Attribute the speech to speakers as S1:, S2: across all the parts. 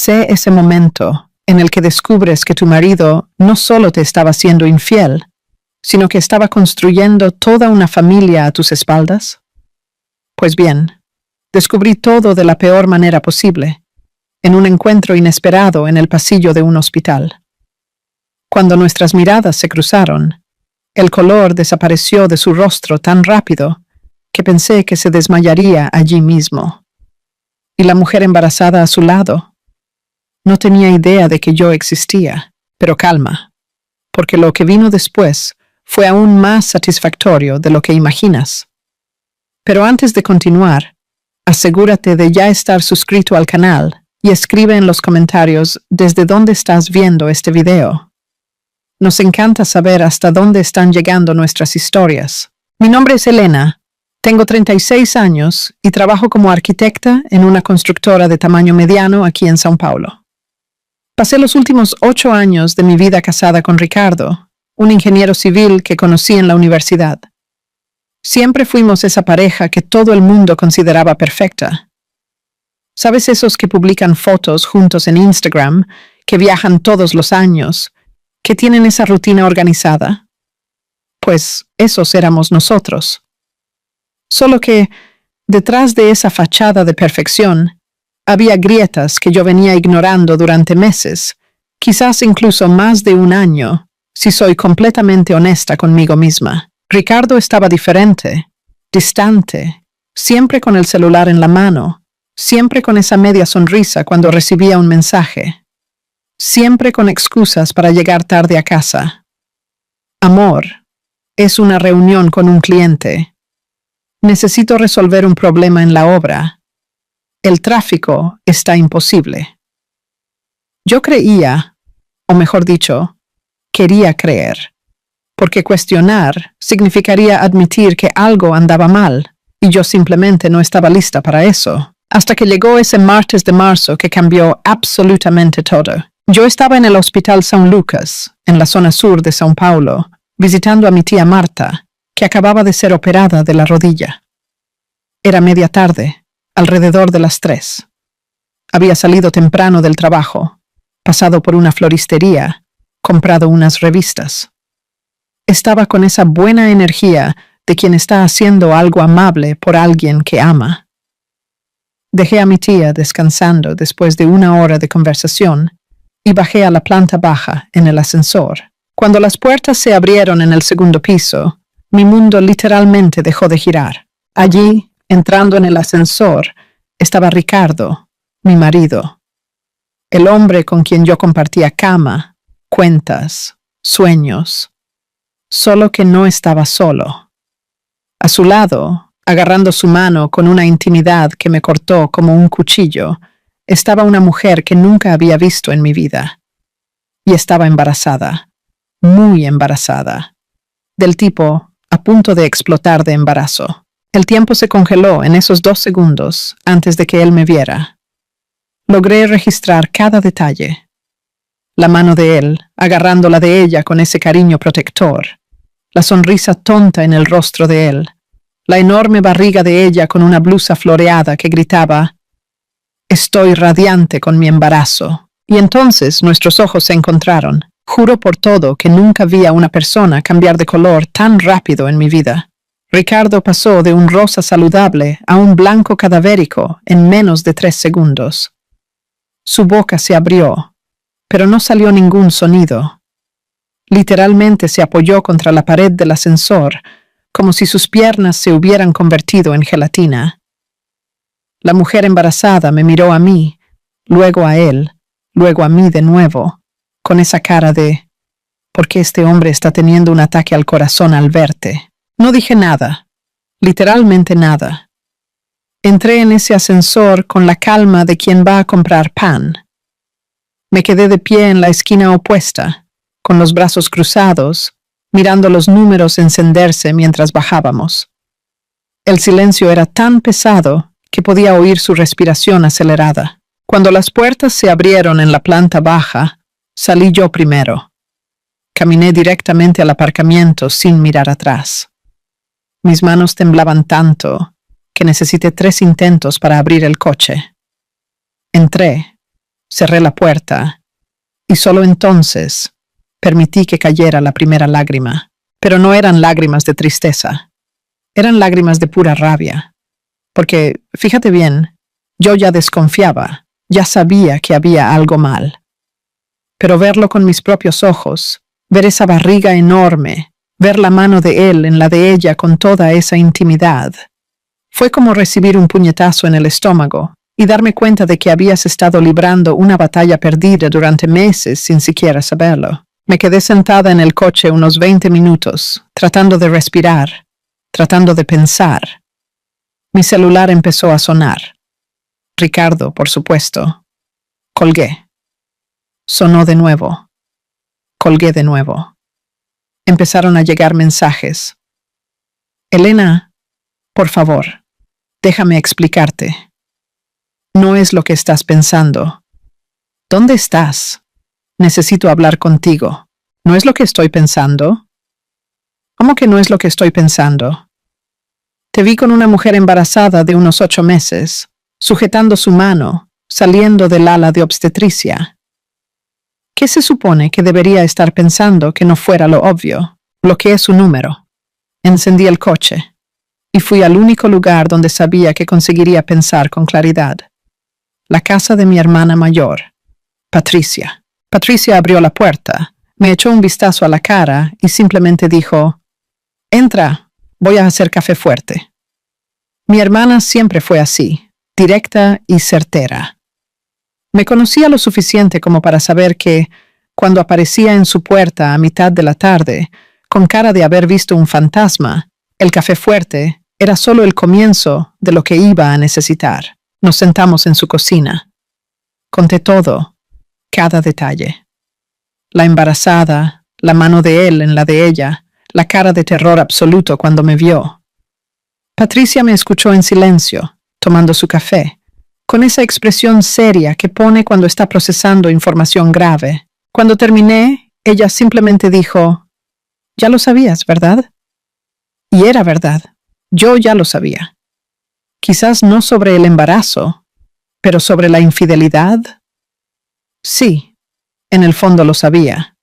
S1: Sé ese momento en el que descubres que tu marido no solo te estaba siendo infiel, sino que estaba construyendo toda una familia a tus espaldas. Pues bien, descubrí todo de la peor manera posible, en un encuentro inesperado en el pasillo de un hospital. Cuando nuestras miradas se cruzaron, el color desapareció de su rostro tan rápido que pensé que se desmayaría allí mismo. Y la mujer embarazada a su lado no tenía idea de que yo existía, pero calma, porque lo que vino después fue aún más satisfactorio de lo que imaginas. Pero antes de continuar, asegúrate de ya estar suscrito al canal y escribe en los comentarios desde dónde estás viendo este video. Nos encanta saber hasta dónde están llegando nuestras historias. Mi nombre es Elena, tengo 36 años y trabajo como arquitecta en una constructora de tamaño mediano aquí en São Paulo. Pasé los últimos 8 años de mi vida casada con Ricardo, un ingeniero civil que conocí en la universidad. Siempre fuimos esa pareja que todo el mundo consideraba perfecta. ¿Sabes esos que publican fotos juntos en Instagram, que viajan todos los años, que tienen esa rutina organizada? Pues esos éramos nosotros. Solo que, detrás de esa fachada de perfección, había grietas que yo venía ignorando durante meses, quizás incluso más de un año, si soy completamente honesta conmigo misma. Ricardo estaba diferente, distante, siempre con el celular en la mano, siempre con esa media sonrisa cuando recibía un mensaje, siempre con excusas para llegar tarde a casa. Amor, es una reunión con un cliente. Necesito resolver un problema en la obra. El tráfico está imposible. Yo creía, o mejor dicho, quería creer, porque cuestionar significaría admitir que algo andaba mal, y yo simplemente no estaba lista para eso, hasta que llegó ese martes de marzo que cambió absolutamente todo. Yo estaba en el Hospital São Lucas, en la zona sur de São Paulo, visitando a mi tía Marta, que acababa de ser operada de la rodilla. Era media tarde, alrededor de las 3. Había salido temprano del trabajo, pasado por una floristería, comprado unas revistas. Estaba con esa buena energía de quien está haciendo algo amable por alguien que ama. Dejé a mi tía descansando después de una hora de conversación y bajé a la planta baja en el ascensor. Cuando las puertas se abrieron en el segundo piso, mi mundo literalmente dejó de girar. Allí, entrando en el ascensor, estaba Ricardo, mi marido. El hombre con quien yo compartía cama, cuentas, sueños. Solo que no estaba solo. A su lado, agarrando su mano con una intimidad que me cortó como un cuchillo, estaba una mujer que nunca había visto en mi vida. Y estaba embarazada, muy embarazada, del tipo a punto de explotar de embarazo. El tiempo se congeló en esos 2 segundos antes de que él me viera. Logré registrar cada detalle. La mano de él, agarrando la de ella con ese cariño protector, la sonrisa tonta en el rostro de él, la enorme barriga de ella con una blusa floreada que gritaba: «Estoy radiante con mi embarazo». Y entonces nuestros ojos se encontraron. Juro por todo que nunca vi a una persona cambiar de color tan rápido en mi vida. Ricardo pasó de un rosa saludable a un blanco cadavérico en menos de 3 segundos. Su boca se abrió, pero no salió ningún sonido. Literalmente se apoyó contra la pared del ascensor, como si sus piernas se hubieran convertido en gelatina. La mujer embarazada me miró a mí, luego a él, luego a mí de nuevo, con esa cara de «¿Por qué este hombre está teniendo un ataque al corazón al verte?» No dije nada, literalmente nada. Entré en ese ascensor con la calma de quien va a comprar pan. Me quedé de pie en la esquina opuesta, con los brazos cruzados, mirando los números encenderse mientras bajábamos. El silencio era tan pesado que podía oír su respiración acelerada. Cuando las puertas se abrieron en la planta baja, salí yo primero. Caminé directamente al aparcamiento sin mirar atrás. Mis manos temblaban tanto que necesité 3 intentos para abrir el coche. Entré, cerré la puerta y solo entonces permití que cayera la primera lágrima. Pero no eran lágrimas de tristeza, eran lágrimas de pura rabia. Porque, fíjate bien, yo ya desconfiaba, ya sabía que había algo mal. Pero verlo con mis propios ojos, ver esa barriga enorme, ver la mano de él en la de ella con toda esa intimidad, fue como recibir un puñetazo en el estómago y darme cuenta de que habías estado librando una batalla perdida durante meses sin siquiera saberlo. Me quedé sentada en el coche unos 20 minutos, tratando de respirar, tratando de pensar. Mi celular empezó a sonar. Ricardo, por supuesto. Colgué. Sonó de nuevo. Colgué de nuevo. Empezaron a llegar mensajes. Elena, por favor, déjame explicarte. No es lo que estás pensando. ¿Dónde estás? Necesito hablar contigo. ¿No es lo que estoy pensando? ¿Cómo que no es lo que estoy pensando? Te vi con una mujer embarazada de unos 8 meses, sujetando su mano, saliendo del ala de obstetricia. ¿Qué se supone que debería estar pensando que no fuera lo obvio? Bloqueé su número. Encendí el coche y fui al único lugar donde sabía que conseguiría pensar con claridad. La casa de mi hermana mayor, Patricia. Patricia abrió la puerta, me echó un vistazo a la cara y simplemente dijo, «Entra, voy a hacer café fuerte». Mi hermana siempre fue así, directa y certera. Me conocía lo suficiente como para saber que, cuando aparecía en su puerta a mitad de la tarde, con cara de haber visto un fantasma, el café fuerte era solo el comienzo de lo que iba a necesitar. Nos sentamos en su cocina. Conté todo. Cada detalle. La embarazada, la mano de él en la de ella, la cara de terror absoluto cuando me vio. Patricia me escuchó en silencio, tomando su café, con esa expresión seria que pone cuando está procesando información grave. Cuando terminé, ella simplemente dijo, «Ya lo sabías, ¿verdad?» Y era verdad. Yo ya lo sabía. Quizás no sobre el embarazo, pero sobre la infidelidad. Sí, en el fondo lo sabía.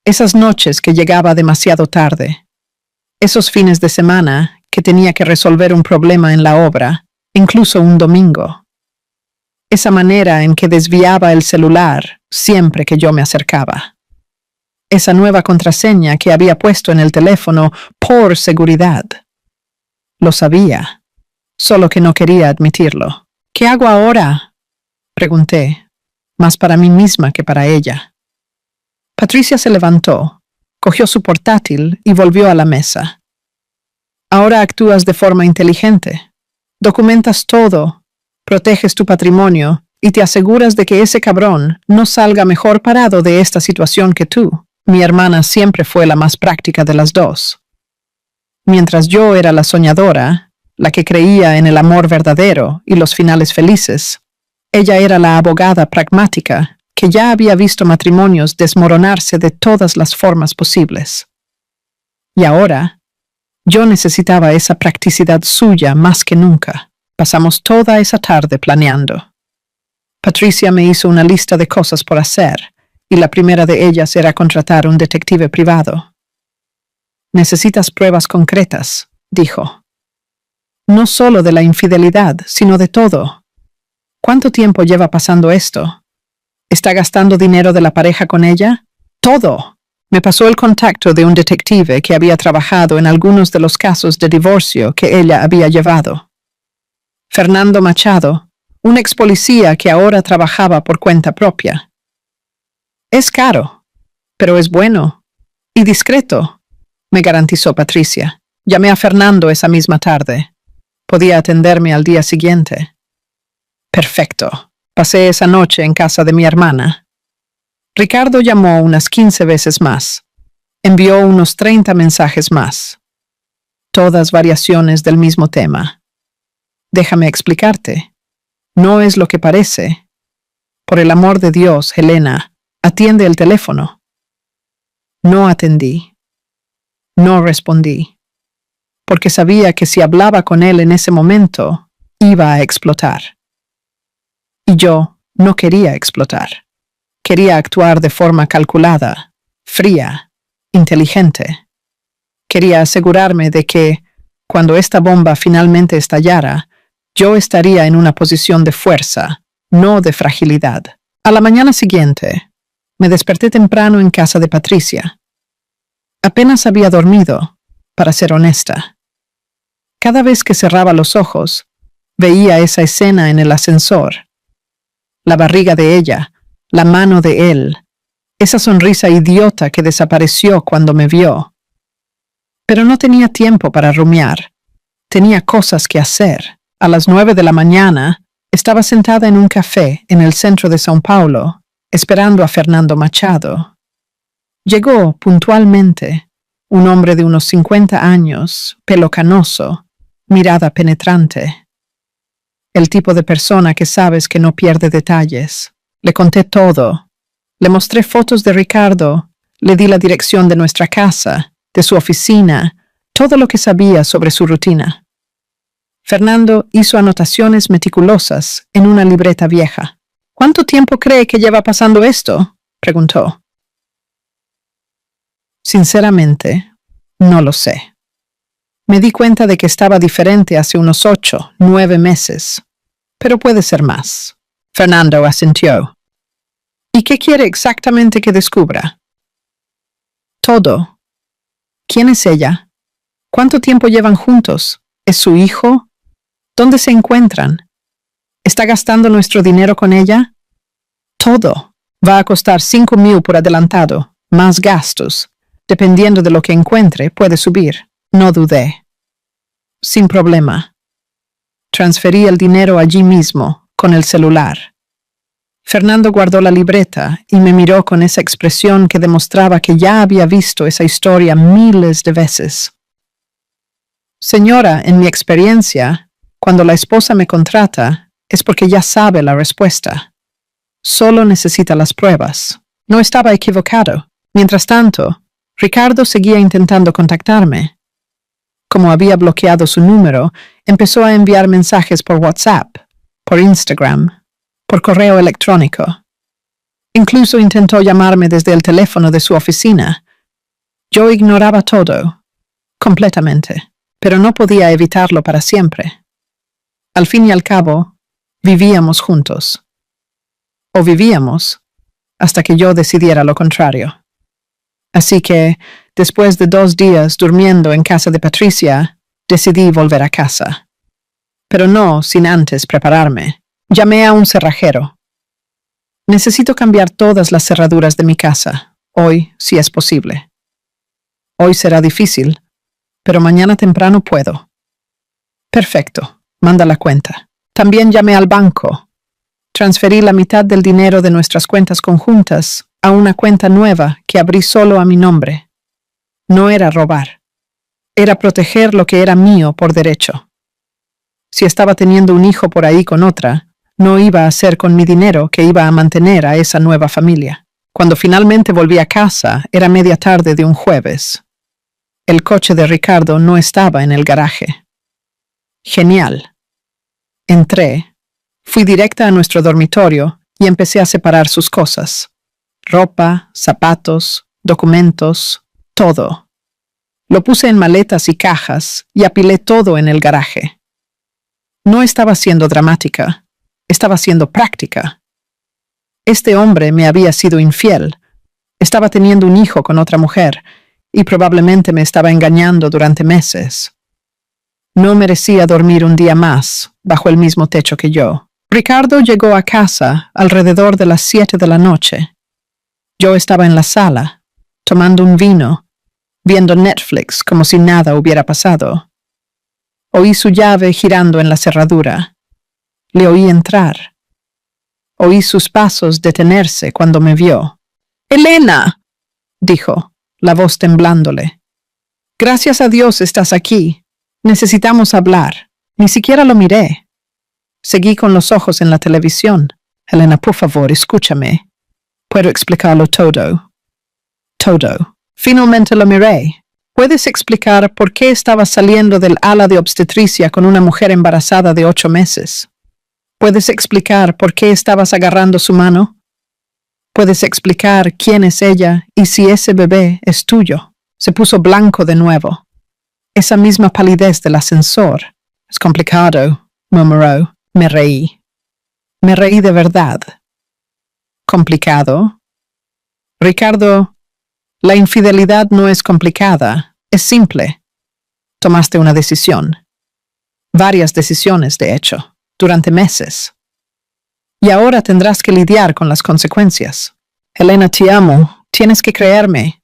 S1: Esas noches que llegaba demasiado tarde, esos fines de semana que tenía que resolver un problema en la obra, incluso un domingo. Esa manera en que desviaba el celular siempre que yo me acercaba. Esa nueva contraseña que había puesto en el teléfono por seguridad. Lo sabía, solo que no quería admitirlo. «¿Qué hago ahora?», pregunté, más para mí misma que para ella. Patricia se levantó, cogió su portátil y volvió a la mesa. «Ahora actúas de forma inteligente. Documentas todo, proteges tu patrimonio y te aseguras de que ese cabrón no salga mejor parado de esta situación que tú». Mi hermana siempre fue la más práctica de las dos. Mientras yo era la soñadora, la que creía en el amor verdadero y los finales felices, ella era la abogada pragmática que ya había visto matrimonios desmoronarse de todas las formas posibles. Y ahora, yo necesitaba esa practicidad suya más que nunca. Pasamos toda esa tarde planeando. Patricia me hizo una lista de cosas por hacer, y la primera de ellas era contratar un detective privado. «Necesitas pruebas concretas», dijo. «No solo de la infidelidad, sino de todo. ¿Cuánto tiempo lleva pasando esto? ¿Está gastando dinero de la pareja con ella? Todo». Me pasó el contacto de un detective que había trabajado en algunos de los casos de divorcio que ella había llevado. Fernando Machado, un ex policía que ahora trabajaba por cuenta propia. «Es caro, pero es bueno y discreto», me garantizó Patricia. Llamé a Fernando esa misma tarde. Podía atenderme al día siguiente. Perfecto. Pasé esa noche en casa de mi hermana. Ricardo llamó unas 15 veces más. Envió unos 30 mensajes más. Todas variaciones del mismo tema. «Déjame explicarte. No es lo que parece. Por el amor de Dios, Helena, atiende el teléfono». No atendí. No respondí. Porque sabía que si hablaba con él en ese momento, iba a explotar. Y yo, No quería explotar. Quería actuar de forma calculada, fría, inteligente. Quería asegurarme de que, cuando esta bomba finalmente estallara, yo estaría en una posición de fuerza, no de fragilidad. A la mañana siguiente, me desperté temprano en casa de Patricia. Apenas había dormido, para ser honesta. Cada vez que cerraba los ojos, veía esa escena en el ascensor. La barriga de ella, la mano de él, esa sonrisa idiota que desapareció cuando me vio. Pero no tenía tiempo para rumiar. Tenía cosas que hacer. A las 9 de la mañana, estaba sentada en un café en el centro de São Paulo, esperando a Fernando Machado. Llegó puntualmente, un hombre de unos 50 años, pelo canoso, mirada penetrante. El tipo de persona que sabes que no pierde detalles. Le conté todo. Le mostré fotos de Ricardo, le di la dirección de nuestra casa, de su oficina, todo lo que sabía sobre su rutina. Fernando hizo anotaciones meticulosas en una libreta vieja. ¿Cuánto tiempo cree que lleva pasando esto?, preguntó. Sinceramente, no lo sé. Me di cuenta de que estaba diferente hace unos 8, 9 meses, pero puede ser más. Fernando asintió. ¿Y qué quiere exactamente que descubra? Todo. ¿Quién es ella? ¿Cuánto tiempo llevan juntos? ¿Es su hijo? ¿Dónde se encuentran? ¿Está gastando nuestro dinero con ella? Todo. Va a costar 5.000 por adelantado, más gastos. Dependiendo de lo que encuentre, puede subir. No dudé. Sin problema. Transferí el dinero allí mismo, con el celular. Fernando guardó la libreta y me miró con esa expresión que demostraba que ya había visto esa historia miles de veces. Señora, en mi experiencia, cuando la esposa me contrata, es porque ya sabe la respuesta. Solo necesita las pruebas. No estaba equivocado. Mientras tanto, Ricardo seguía intentando contactarme. Como había bloqueado su número, empezó a enviar mensajes por WhatsApp, por Instagram, por correo electrónico. Incluso intentó llamarme desde el teléfono de su oficina. Yo ignoraba todo, completamente, pero no podía evitarlo para siempre. Al fin y al cabo, vivíamos juntos. O vivíamos, hasta que yo decidiera lo contrario. Así que, después de 2 días durmiendo en casa de Patricia, decidí volver a casa. Pero no sin antes prepararme. Llamé a un cerrajero. Necesito cambiar todas las cerraduras de mi casa, hoy, si es posible. Hoy será difícil, pero mañana temprano puedo. Perfecto, manda la cuenta. También llamé al banco. Transferí la mitad del dinero de nuestras cuentas conjuntas a una cuenta nueva que abrí solo a mi nombre. No era robar. Era proteger lo que era mío por derecho. Si estaba teniendo un hijo por ahí con otra, no iba a ser con mi dinero que iba a mantener a esa nueva familia. Cuando finalmente volví a casa, era media tarde de un jueves. El coche de Ricardo no estaba en el garaje. Genial. Entré, fui directa a nuestro dormitorio y empecé a separar sus cosas. Ropa, zapatos, documentos, todo. Lo puse en maletas y cajas y apilé todo en el garaje. No estaba siendo dramática. Estaba siendo práctica. Este hombre me había sido infiel. Estaba teniendo un hijo con otra mujer y probablemente me estaba engañando durante meses. No merecía dormir un día más bajo el mismo techo que yo. Ricardo llegó a casa alrededor de las 7 de la noche. Yo estaba en la sala, tomando un vino, viendo Netflix como si nada hubiera pasado. Oí su llave girando en la cerradura. Le oí entrar. Oí sus pasos detenerse cuando me vio. «¡Elena!», dijo, la voz temblándole. «Gracias a Dios estás aquí. Necesitamos hablar». Ni siquiera lo miré. Seguí con los ojos en la televisión. «Elena, por favor, escúchame. Puedo explicarlo todo». «Todo». Finalmente lo miré. ¿Puedes explicar por qué estaba saliendo del ala de obstetricia con una mujer embarazada de 8 meses? ¿Puedes explicar por qué estabas agarrando su mano? ¿Puedes explicar quién es ella y si ese bebé es tuyo? Se puso blanco de nuevo. Esa misma palidez del ascensor. Es complicado, murmuró. Me reí. Me reí de verdad. ¿Complicado? Ricardo, la infidelidad no es complicada, es simple. Tomaste una decisión. Varias decisiones, de hecho, durante meses. Y ahora tendrás que lidiar con las consecuencias. Elena, te amo. Tienes que creerme.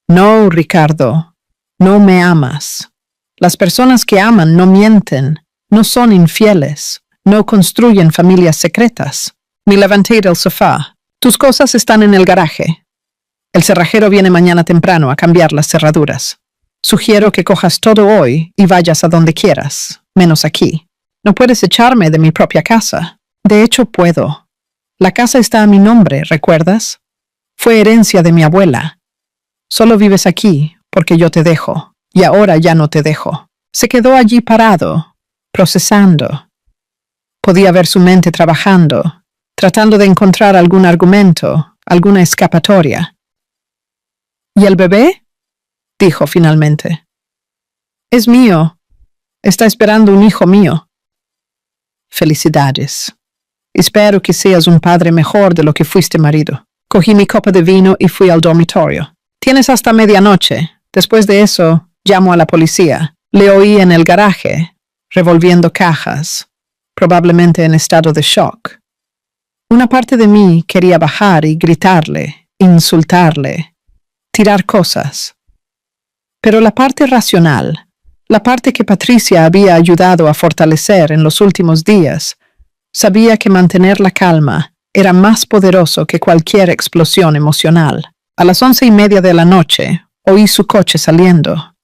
S1: No, Ricardo. No me amas. Las personas que aman no mienten, no son infieles, no construyen familias secretas. Me levanté del sofá. Tus cosas están en el garaje. El cerrajero viene mañana temprano a cambiar las cerraduras. Sugiero que cojas todo hoy y vayas a donde quieras, menos aquí. No puedes echarme de mi propia casa. De hecho, puedo. La casa está a mi nombre, ¿recuerdas? Fue herencia de mi abuela. Solo vives aquí porque yo te dejo, y ahora ya no te dejo. Se quedó allí parado, procesando. Podía ver su mente trabajando, tratando de encontrar algún argumento, alguna escapatoria. ¿Y el bebé? Dijo finalmente. Es mío. Está esperando un hijo mío. Felicidades. Espero que seas un padre mejor de lo que fuiste marido. Cogí mi copa de vino y fui al dormitorio. Tienes hasta medianoche. Después de eso, llamo a la policía. Le oí en el garaje, revolviendo cajas, probablemente en estado de shock. Una parte de mí quería bajar y gritarle, insultarle, tirar cosas. Pero la parte racional, la parte que Patricia había ayudado a fortalecer en los últimos días, sabía que mantener la calma era más poderoso que cualquier explosión emocional. A las 11:30 de la noche, oí su coche saliendo.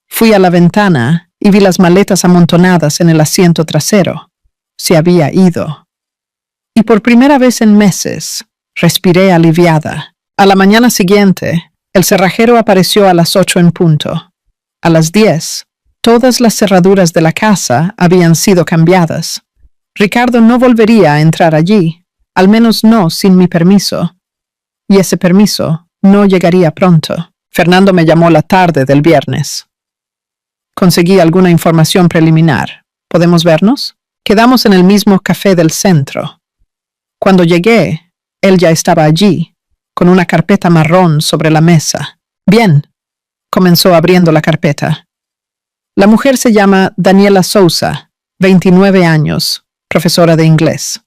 S1: Fui a la ventana y vi las maletas amontonadas en el asiento trasero. Se había ido. Y por primera vez en meses, respiré aliviada. A la mañana siguiente, el cerrajero apareció a las 8 en punto. A las 10, todas las cerraduras de la casa habían sido cambiadas. Ricardo no volvería a entrar allí, al menos no sin mi permiso. Y ese permiso no llegaría pronto. Fernando me llamó la tarde del viernes. Conseguí alguna información preliminar. ¿Podemos vernos? Quedamos en el mismo café del centro. Cuando llegué, él ya estaba allí, con una carpeta marrón sobre la mesa. Bien, comenzó abriendo la carpeta. La mujer se llama Daniela Sousa, 29 años, profesora de inglés.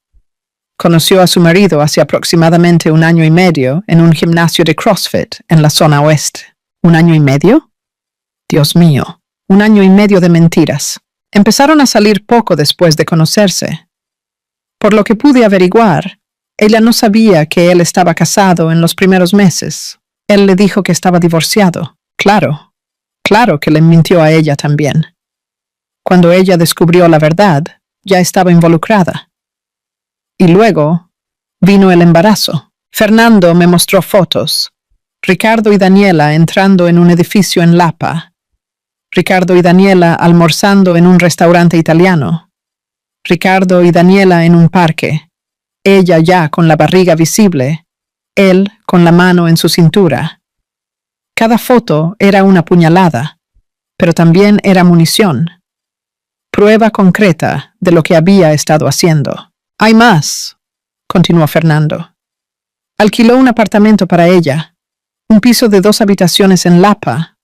S1: Conoció a su marido hace aproximadamente 1 año y medio en un gimnasio de CrossFit en la zona oeste. ¿1 año y medio? Dios mío, 1 año y medio de mentiras. Empezaron a salir poco después de conocerse. Por lo que pude averiguar, ella no sabía que él estaba casado en los primeros meses. Él le dijo que estaba divorciado. Claro que le mintió a ella también. Cuando ella descubrió la verdad, ya estaba involucrada. Y luego vino el embarazo. Fernando me mostró fotos. Ricardo y Daniela entrando en un edificio en Lapa. Ricardo y Daniela almorzando en un restaurante italiano. Ricardo y Daniela en un parque. Ella ya con la barriga visible, él con la mano en su cintura. Cada foto era una puñalada, pero también era munición. Prueba concreta de lo que había estado haciendo. Hay más, continuó Fernando. Alquiló un apartamento para ella, un piso de 2 habitaciones en Lapa.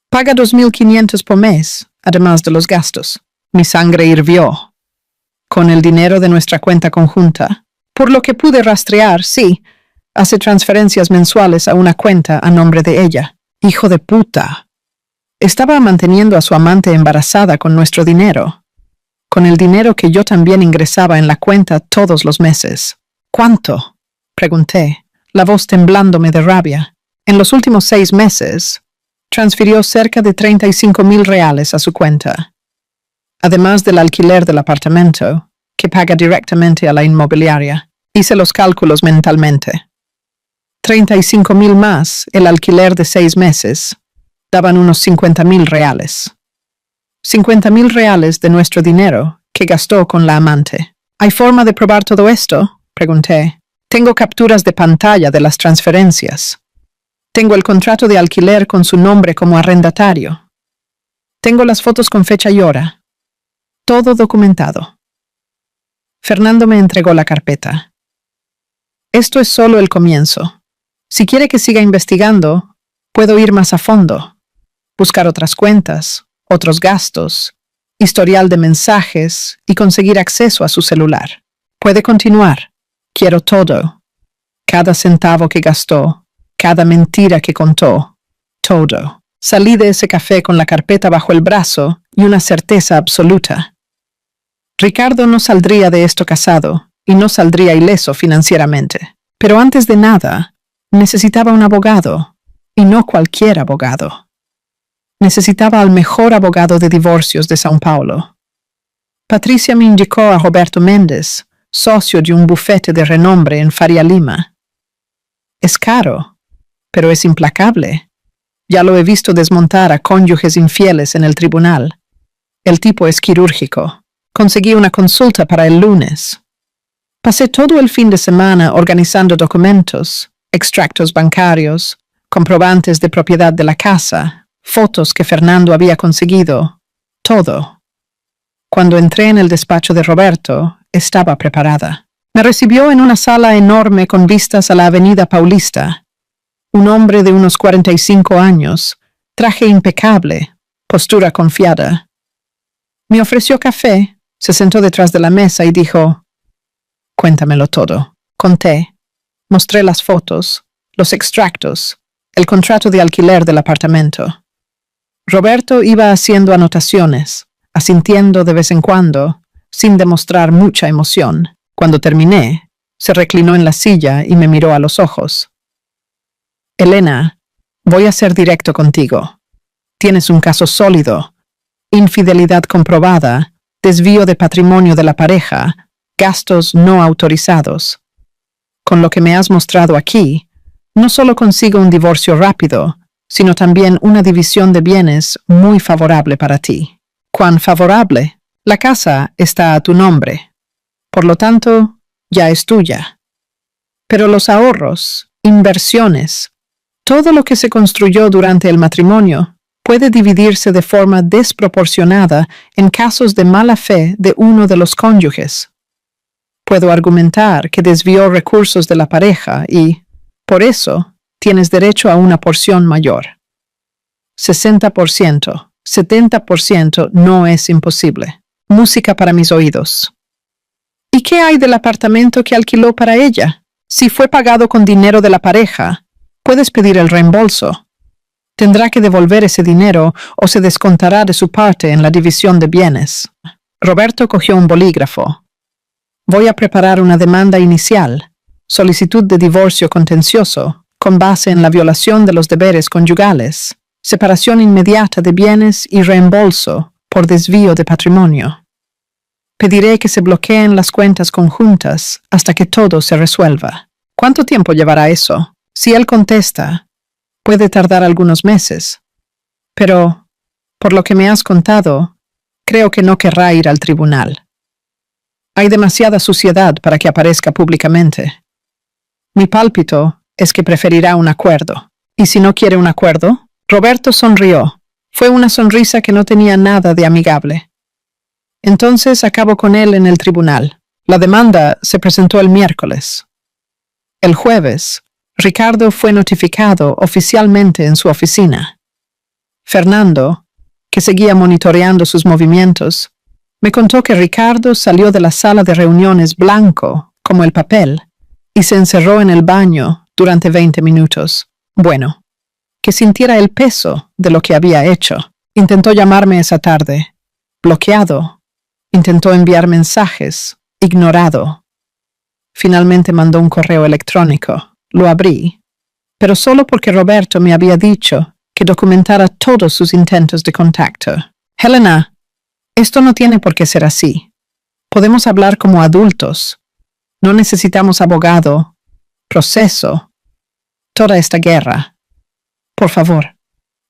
S1: Paga 2.500 por mes, además de los gastos. Mi sangre hirvió. Con el dinero de nuestra cuenta conjunta. Por lo que pude rastrear, sí, hace transferencias mensuales a una cuenta a nombre de ella. Hijo de puta. Estaba manteniendo a su amante embarazada con nuestro dinero. Con el dinero que yo también ingresaba en la cuenta todos los meses. ¿Cuánto? Pregunté, la voz temblándome de rabia. En los últimos 6 meses, transfirió cerca de 35.000 reales a su cuenta. Además del alquiler del apartamento, que paga directamente a la inmobiliaria. Hice los cálculos mentalmente. 35.000 más el alquiler de 6 meses, daban unos 50.000 reales. 50.000 reales de nuestro dinero que gastó con la amante. ¿Hay forma de probar todo esto?, pregunté. Tengo capturas de pantalla de las transferencias. Tengo el contrato de alquiler con su nombre como arrendatario. Tengo las fotos con fecha y hora. Todo documentado. Fernando me entregó la carpeta. Esto es solo el comienzo. Si quiere que siga investigando, puedo ir más a fondo, buscar otras cuentas, otros gastos, historial de mensajes y conseguir acceso a su celular. Puede continuar. Quiero todo. Cada centavo que gastó, cada mentira que contó, todo. Salí de ese café con la carpeta bajo el brazo y una certeza absoluta. Ricardo no saldría de esto casado y no saldría ileso financieramente. Pero antes de nada, necesitaba un abogado, y no cualquier abogado. Necesitaba al mejor abogado de divorcios de São Paulo. Patricia me indicó a Roberto Méndez, socio de un bufete de renombre en Faria Lima. Es caro, pero es implacable. Ya lo he visto desmontar a cónyuges infieles en el tribunal. El tipo es quirúrgico. Conseguí una consulta para el lunes. Pasé todo el fin de semana organizando documentos, extractos bancarios, comprobantes de propiedad de la casa, fotos que Fernando había conseguido, todo. Cuando entré en el despacho de Roberto, estaba preparada. Me recibió en una sala enorme con vistas a la Avenida Paulista. Un hombre de unos 45 años, traje impecable, postura confiada. Me ofreció café, se sentó detrás de la mesa y dijo: «Cuéntamelo todo». Conté. Mostré las fotos, los extractos, el contrato de alquiler del apartamento. Roberto iba haciendo anotaciones, asintiendo de vez en cuando, sin demostrar mucha emoción. Cuando terminé, se reclinó en la silla y me miró a los ojos. «Elena, voy a ser directo contigo. Tienes un caso sólido, infidelidad comprobada, desvío de patrimonio de la pareja, gastos no autorizados. Con lo que me has mostrado aquí, no solo consigo un divorcio rápido, sino también una división de bienes muy favorable para ti». «¿Cuán favorable? La casa está a tu nombre. Por lo tanto, ya es tuya. Pero los ahorros, inversiones, todo lo que se construyó durante el matrimonio puede dividirse de forma desproporcionada en casos de mala fe de uno de los cónyuges. Puedo argumentar que desvió recursos de la pareja y, por eso, tienes derecho a una porción mayor. 60%, 70% no es imposible. Música para mis oídos. ¿Y qué hay del apartamento que alquiló para ella? Si fue pagado con dinero de la pareja, puedes pedir el reembolso. Tendrá que devolver ese dinero o se descontará de su parte en la división de bienes». Roberto cogió un bolígrafo. «Voy a preparar una demanda inicial, solicitud de divorcio contencioso, con base en la violación de los deberes conyugales, separación inmediata de bienes y reembolso por desvío de patrimonio. Pediré que se bloqueen las cuentas conjuntas hasta que todo se resuelva». «¿Cuánto tiempo llevará eso?» Si él contesta, puede tardar algunos meses. Pero, por lo que me has contado, creo que no querrá ir al tribunal. Hay demasiada suciedad para que aparezca públicamente. Mi pálpito es que preferirá un acuerdo. ¿Y si no quiere un acuerdo?» Roberto sonrió. Fue una sonrisa que no tenía nada de amigable. «Entonces acabo con él en el tribunal. La demanda se presentó el miércoles. El jueves, Ricardo fue notificado oficialmente en su oficina. Fernando, que seguía monitoreando sus movimientos, me contó que Ricardo salió de la sala de reuniones blanco, como el papel, y se encerró en el baño durante 20 minutos. Bueno, que sintiera el peso de lo que había hecho. Intentó llamarme esa tarde. Bloqueado. Intentó enviar mensajes. Ignorado. Finalmente mandó un correo electrónico. Lo abrí, pero solo porque Roberto me había dicho que documentara todos sus intentos de contacto. «Helena, esto no tiene por qué ser así. Podemos hablar como adultos. No necesitamos abogado, proceso, toda esta guerra. Por favor,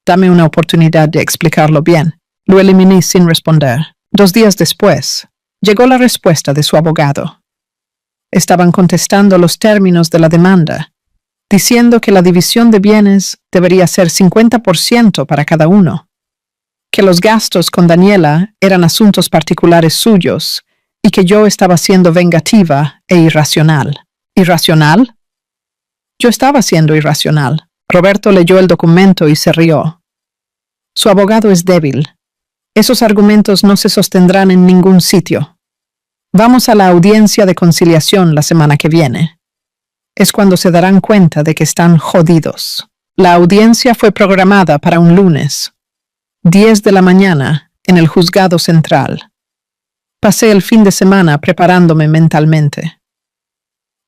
S1: dame una oportunidad de explicarlo bien». Lo eliminé sin responder. 2 días después, Llegó la respuesta de su abogado. Estaban contestando los términos de la demanda, diciendo que la división de bienes debería ser 50% para cada uno, que los gastos con Daniela eran asuntos particulares suyos y que yo estaba siendo vengativa e irracional. ¿Irracional? Yo estaba siendo irracional. Roberto leyó el documento y se rió. Su abogado es débil. Esos argumentos no se sostendrán en ningún sitio. Vamos a la audiencia de conciliación la semana que viene. Es cuando se darán cuenta de que están jodidos. La audiencia fue programada para un lunes, 10 de la mañana, en el juzgado central. Pasé el fin de semana preparándome mentalmente.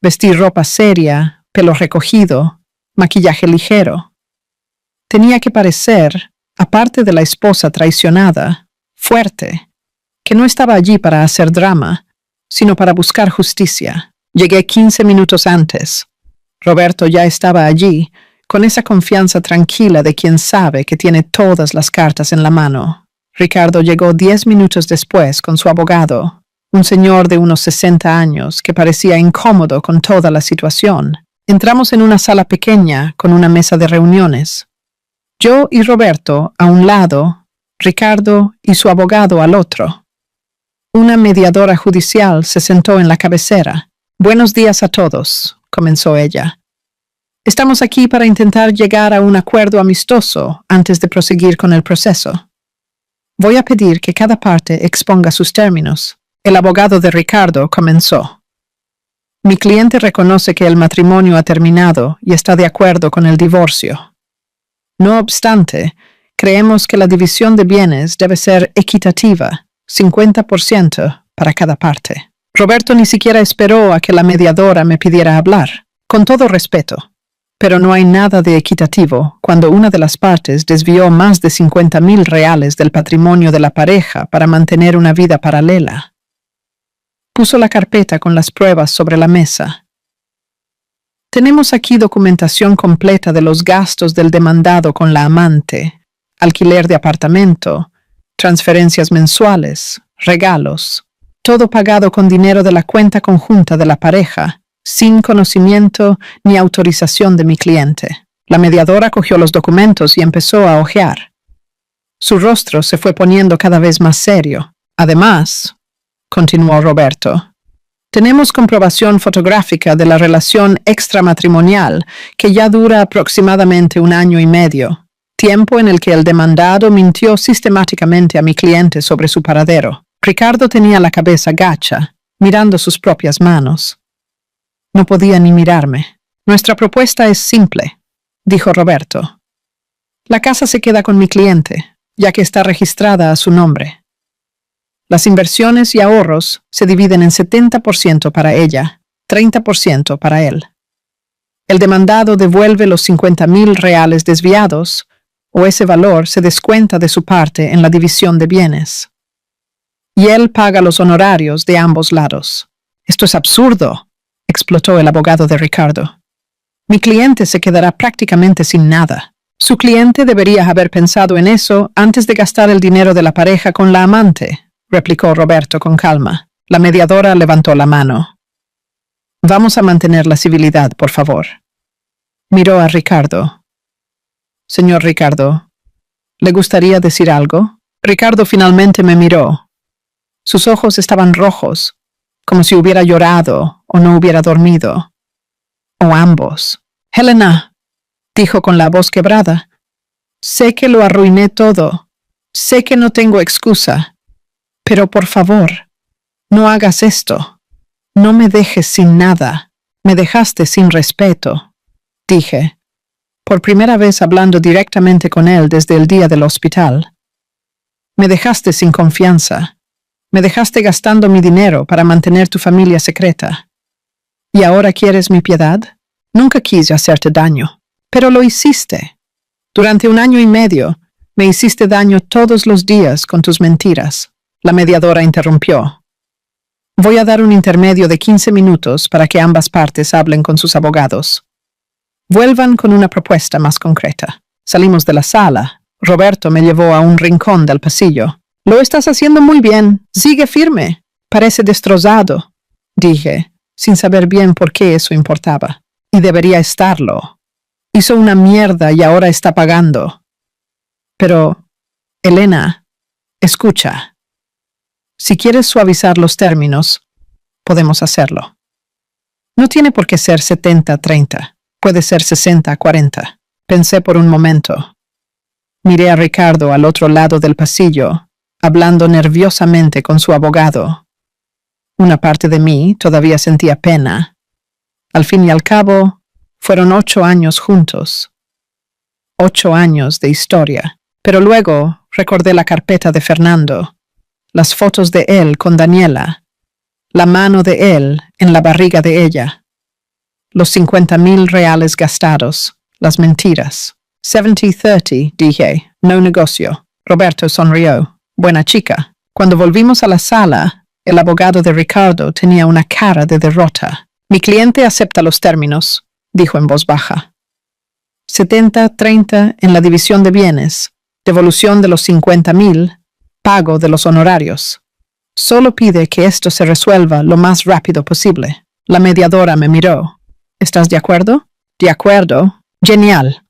S1: Vestí ropa seria, pelo recogido, maquillaje ligero. Tenía que parecer, aparte de la esposa traicionada, fuerte, que no estaba allí para hacer drama, sino para buscar justicia. Llegué 15 minutos antes. Roberto ya estaba allí, con esa confianza tranquila de quien sabe que tiene todas las cartas en la mano. Ricardo llegó 10 minutos después con su abogado, un señor de unos 60 años que parecía incómodo con toda la situación. Entramos en una sala pequeña con una mesa de reuniones. Yo y Roberto a un lado, Ricardo y su abogado al otro. Una mediadora judicial se sentó en la cabecera. «Buenos días a todos», comenzó ella. «Estamos aquí para intentar llegar a un acuerdo amistoso antes de proseguir con el proceso. Voy a pedir que cada parte exponga sus términos». El abogado de Ricardo comenzó. «Mi cliente reconoce que el matrimonio ha terminado y está de acuerdo con el divorcio. No obstante, creemos que la división de bienes debe ser equitativa, 50% para cada parte». Roberto ni siquiera esperó a que la mediadora me pidiera hablar, con todo respeto. Pero no hay nada de equitativo cuando una de las partes desvió más de 50,000 reales del patrimonio de la pareja para mantener una vida paralela. Puso la carpeta con las pruebas sobre la mesa. Tenemos aquí documentación completa de los gastos del demandado con la amante, alquiler de apartamento, transferencias mensuales, regalos, todo pagado con dinero de la cuenta conjunta de la pareja, sin conocimiento ni autorización de mi cliente. La mediadora cogió los documentos y empezó a hojear. Su rostro se fue poniendo cada vez más serio. Además, continuó Roberto, tenemos comprobación fotográfica de la relación extramatrimonial que ya dura aproximadamente 1 año y medio, tiempo en el que el demandado mintió sistemáticamente a mi cliente sobre su paradero. Ricardo tenía la cabeza gacha, mirando sus propias manos. No podía ni mirarme. «Nuestra propuesta es simple», dijo Roberto. «La casa se queda con mi cliente, ya que está registrada a su nombre. Las inversiones y ahorros se dividen en 70% para ella, 30% para él. El demandado devuelve los 50,000 reales desviados, o ese valor se descuenta de su parte en la división de bienes. Y él paga los honorarios de ambos lados». «Esto es absurdo», explotó el abogado de Ricardo. «Mi cliente se quedará prácticamente sin nada. Su cliente debería haber pensado en eso antes de gastar el dinero de la pareja con la amante», replicó Roberto con calma. La mediadora levantó la mano. «Vamos a mantener la civilidad, por favor». Miró a Ricardo. «Señor Ricardo, ¿le gustaría decir algo?» Ricardo finalmente me miró. Sus ojos estaban rojos, como si hubiera llorado o no hubiera dormido. O ambos. «Helena», dijo con la voz quebrada, «sé que lo arruiné todo. Sé que no tengo excusa. Pero por favor, no hagas esto. No me dejes sin nada. Me dejaste sin respeto», dije, por primera vez hablando directamente con él desde el día del hospital. «Me dejaste sin confianza. Me dejaste gastando mi dinero para mantener tu familia secreta. ¿Y ahora quieres mi piedad? Nunca quise hacerte daño, pero lo hiciste. Durante 1 año y medio, me hiciste daño todos los días con tus mentiras». La mediadora interrumpió. «Voy a dar un intermedio de 15 minutos para que ambas partes hablen con sus abogados. Vuelvan con una propuesta más concreta». Salimos de la sala. Roberto me llevó a un rincón del pasillo. «Lo estás haciendo muy bien. Sigue firme. Parece destrozado, dije, sin saber bien por qué eso importaba. Y debería estarlo. Hizo una mierda y ahora está pagando. Pero, Elena, escucha. Si quieres suavizar los términos, podemos hacerlo. No tiene por qué ser 70-30. Puede ser 60-40. Pensé por un momento. Miré a Ricardo al otro lado del pasillo, hablando nerviosamente con su abogado. Una parte de mí todavía sentía pena. Al fin y al cabo, fueron 8 años juntos. 8 años de historia. Pero luego recordé la carpeta de Fernando, las fotos de él con Daniela, la mano de él en la barriga de ella, los 50,000 reales gastados, las mentiras. 70-30, dije, no negocio. Roberto sonrió. Buena chica. Cuando volvimos a la sala, el abogado de Ricardo tenía una cara de derrota. Mi cliente acepta los términos, dijo en voz baja. 70-30 en la división de bienes, devolución de los 50,000, pago de los honorarios. Solo pide que esto se resuelva lo más rápido posible. La mediadora me miró. ¿Estás de acuerdo? De acuerdo. Genial.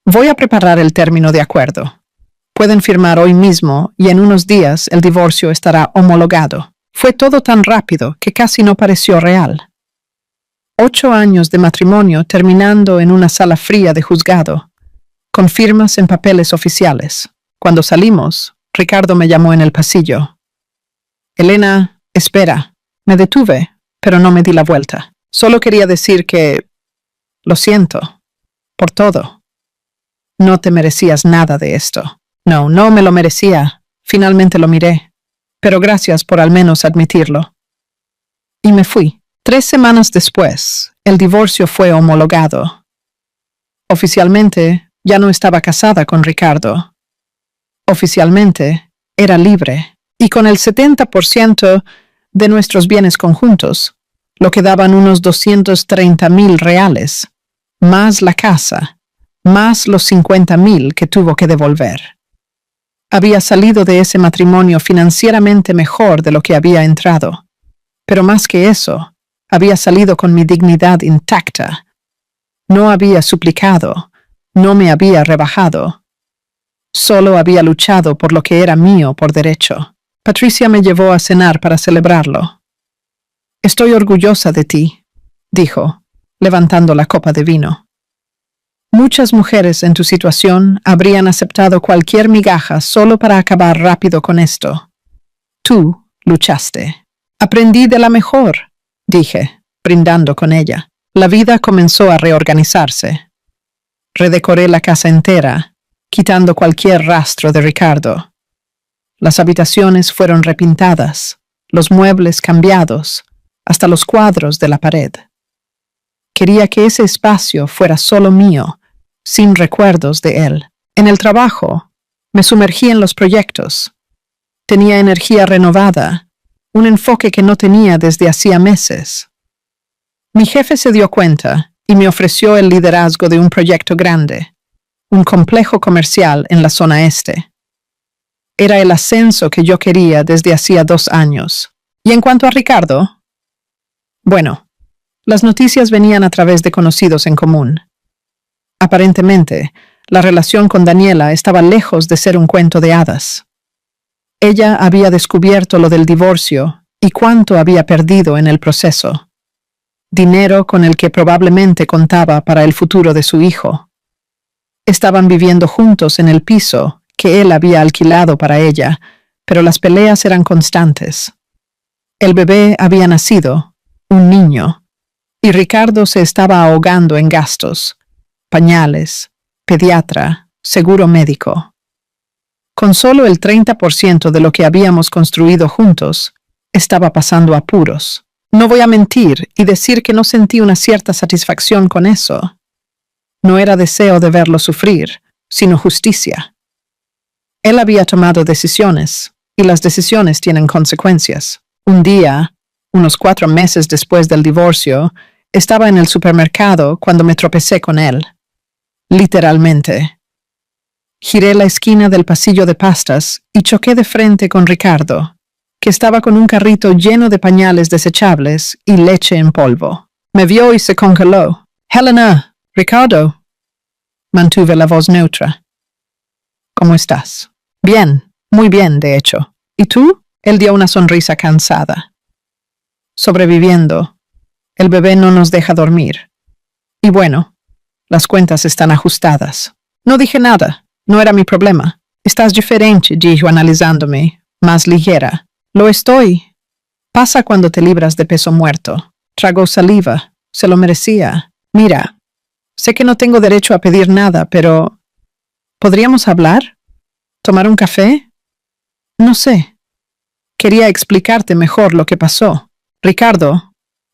S1: Voy a preparar el término de acuerdo. Pueden firmar hoy mismo y en unos días el divorcio estará homologado. Fue todo tan rápido que casi no pareció real. 8 años de matrimonio terminando en una sala fría de juzgado, con firmas en papeles oficiales. Cuando salimos, Ricardo me llamó en el pasillo. Elena, espera. Me detuve, pero no me di la vuelta. Solo quería decir que... Lo siento. Por todo. No te merecías nada de esto. No, no me lo merecía. Finalmente lo miré. Pero gracias por al menos admitirlo. Y me fui. 3 semanas después, el divorcio fue homologado. Oficialmente, ya no estaba casada con Ricardo. Oficialmente, era libre. Y con el 70% de nuestros bienes conjuntos, lo que daban unos 230,000 reales, más la casa, más los 50,000 que tuvo que devolver. Había salido de ese matrimonio financieramente mejor de lo que había entrado. Pero más que eso, había salido con mi dignidad intacta. No había suplicado, no me había rebajado. Solo había luchado por lo que era mío por derecho. Patricia me llevó a cenar para celebrarlo. Estoy orgullosa de ti, dijo, levantando la copa de vino. Muchas mujeres en tu situación habrían aceptado cualquier migaja solo para acabar rápido con esto. Tú luchaste. Aprendí de la mejor, dije, brindando con ella. La vida comenzó a reorganizarse. Redecoré la casa entera, quitando cualquier rastro de Ricardo. Las habitaciones fueron repintadas, los muebles cambiados, hasta los cuadros de la pared. Quería que ese espacio fuera solo mío, sin recuerdos de él. En el trabajo, me sumergí en los proyectos. Tenía energía renovada, un enfoque que no tenía desde hacía meses. Mi jefe se dio cuenta y me ofreció el liderazgo de un proyecto grande, un complejo comercial en la zona este. Era el ascenso que yo quería desde hacía 2 años. ¿Y en cuanto a Ricardo? Bueno, las noticias venían a través de conocidos en común. Aparentemente, la relación con Daniela estaba lejos de ser un cuento de hadas. Ella había descubierto lo del divorcio y cuánto había perdido en el proceso. Dinero con el que probablemente contaba para el futuro de su hijo. Estaban viviendo juntos en el piso que él había alquilado para ella, pero las peleas eran constantes. El bebé había nacido, un niño, y Ricardo se estaba ahogando en gastos, pañales, pediatra, seguro médico. Con solo el 30% de lo que habíamos construido juntos, estaba pasando apuros. No voy a mentir y decir que no sentí una cierta satisfacción con eso. No era deseo de verlo sufrir, sino justicia. Él había tomado decisiones, y las decisiones tienen consecuencias. Un día, unos 4 meses después del divorcio, estaba en el supermercado cuando me tropecé con él. Literalmente. Giré la esquina del pasillo de pastas y choqué de frente con Ricardo. que estaba con un carrito lleno de pañales desechables y leche en polvo. Me vio y se congeló. «Helena, Ricardo». Mantuve la voz neutra. «¿Cómo estás?» «Bien, muy bien, de hecho. ¿Y tú?» Él dio una sonrisa cansada. «Sobreviviendo. El bebé no nos deja dormir. Y bueno, las cuentas están ajustadas». No dije nada. No era mi problema. «Estás diferente», dijo analizándome, más ligera. «Lo estoy». «Pasa cuando te libras de peso muerto». Tragó saliva. Se lo merecía. «Mira, sé que no tengo derecho a pedir nada, pero ¿podríamos hablar? ¿Tomar un café?» «No sé. Quería explicarte mejor lo que pasó. Ricardo,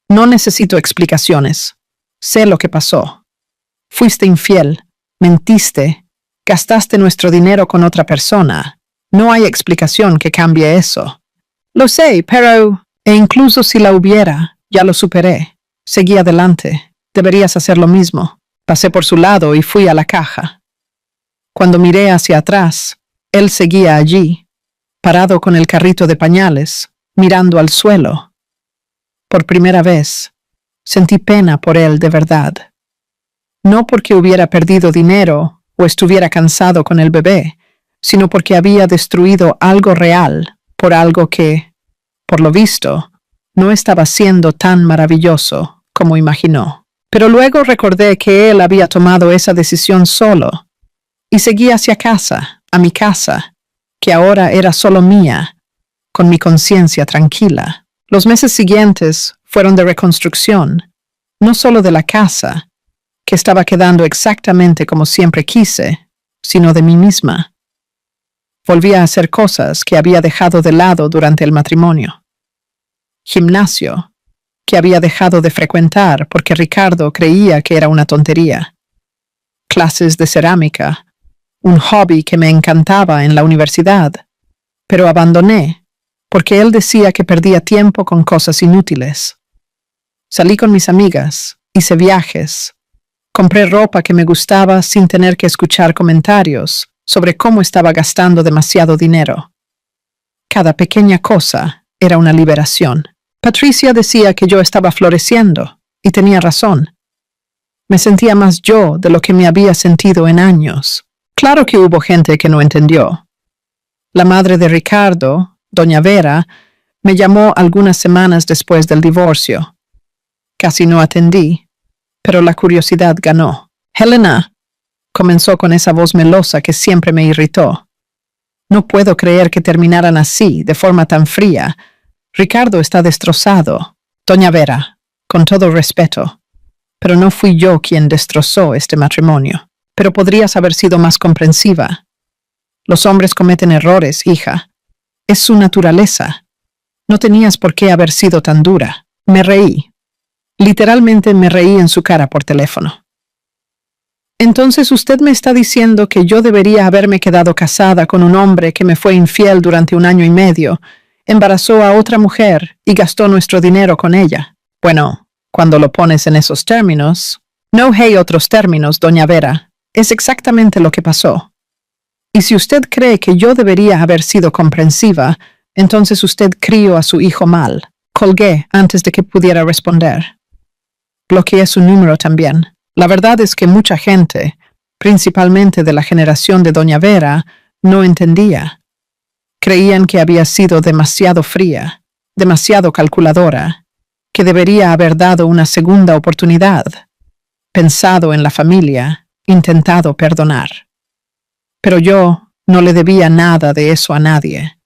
S1: no necesito explicaciones. Sé lo que pasó. Fuiste infiel, mentiste, gastaste nuestro dinero con otra persona. No hay explicación que cambie eso». «Lo sé, pero... E incluso si la hubiera, ya lo superé. Seguí adelante. Deberías hacer lo mismo». Pasé por su lado y fui a la caja. Cuando miré hacia atrás, él seguía allí, parado con el carrito de pañales, mirando al suelo. Por primera vez, sentí pena por él de verdad. No porque hubiera perdido dinero o estuviera cansado con el bebé, sino porque había destruido algo real por algo que, por lo visto, no estaba siendo tan maravilloso como imaginó. Pero luego recordé que él había tomado esa decisión solo y seguí hacia casa, a mi casa, que ahora era solo mía, con mi conciencia tranquila. Los meses siguientes fueron de reconstrucción, no solo de la casa, que estaba quedando exactamente como siempre quise, sino de mí misma. Volví a hacer cosas que había dejado de lado durante el matrimonio. Gimnasio, que había dejado de frecuentar porque Ricardo creía que era una tontería. Clases de cerámica, un hobby que me encantaba en la universidad, pero abandoné porque él decía que perdía tiempo con cosas inútiles. Salí con mis amigas, hice viajes, compré ropa que me gustaba sin tener que escuchar comentarios sobre cómo estaba gastando demasiado dinero. Cada pequeña cosa era una liberación. Patricia decía que yo estaba floreciendo, y tenía razón. Me sentía más yo de lo que me había sentido en años. Claro que hubo gente que no entendió. La madre de Ricardo, doña Vera, me llamó algunas semanas después del divorcio. Casi no atendí, pero la curiosidad ganó. «Helena», comenzó con esa voz melosa que siempre me irritó. «No puedo creer que terminaran así, de forma tan fría. Ricardo está destrozado». «Doña Vera, con todo respeto, pero no fui yo quien destrozó este matrimonio. Pero podrías haber sido más comprensiva. Los hombres cometen errores, hija. Es su naturaleza. No tenías por qué haber sido tan dura». Me reí. Literalmente me reí en su cara por teléfono. «Entonces usted me está diciendo que yo debería haberme quedado casada con un hombre que me fue infiel durante 1 año y medio, embarazó a otra mujer y gastó nuestro dinero con ella». «Bueno, cuando lo pones en esos términos...» «No hay otros términos, doña Vera. Es exactamente lo que pasó. Y si usted cree que yo debería haber sido comprensiva, entonces usted crió a su hijo mal». Colgué antes de que pudiera responder. Bloqueé su número también. La verdad es que mucha gente, principalmente de la generación de doña Vera, no entendía. Creían que había sido demasiado fría, demasiado calculadora, que debería haber dado una segunda oportunidad, pensado en la familia, intentado perdonar. Pero yo no le debía nada de eso a nadie.